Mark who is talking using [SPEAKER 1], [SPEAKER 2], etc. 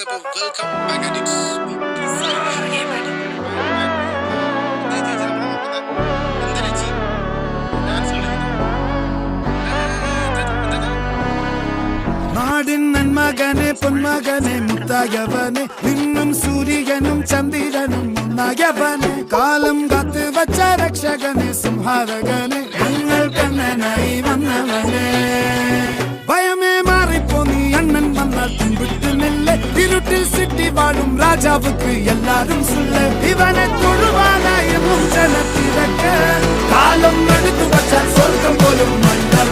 [SPEAKER 1] welcome back and it's
[SPEAKER 2] നാടിൻ നന്മകനെ പൊന്മകനെ മുത്തായവനെ നിന്നും സൂര്യനും ചന്ദ്രനും ഒന്നായവനെ കാലം കാത്ത് വച്ച രക്ഷകനെ സംഹാരകനെ ഞങ്ങൾ കണ്ണനായി വന്നവനെ ഭയമേ മാറിപ്പോ നീ അണ്ണൻ വന്നാൽ പിൻവിട്ട് നെല്ല് ഇരുട്ടിൽ സിറ്റി വാഴും രാജാവുക്ക് എല്ലാരും സുല്ല് ഇവനെ തൊഴുവാനായി ജനത്തിരക്ക് കാലം എടുത്തു വച്ചാൽ സ്വർഗം പോലും മണ്ണൽ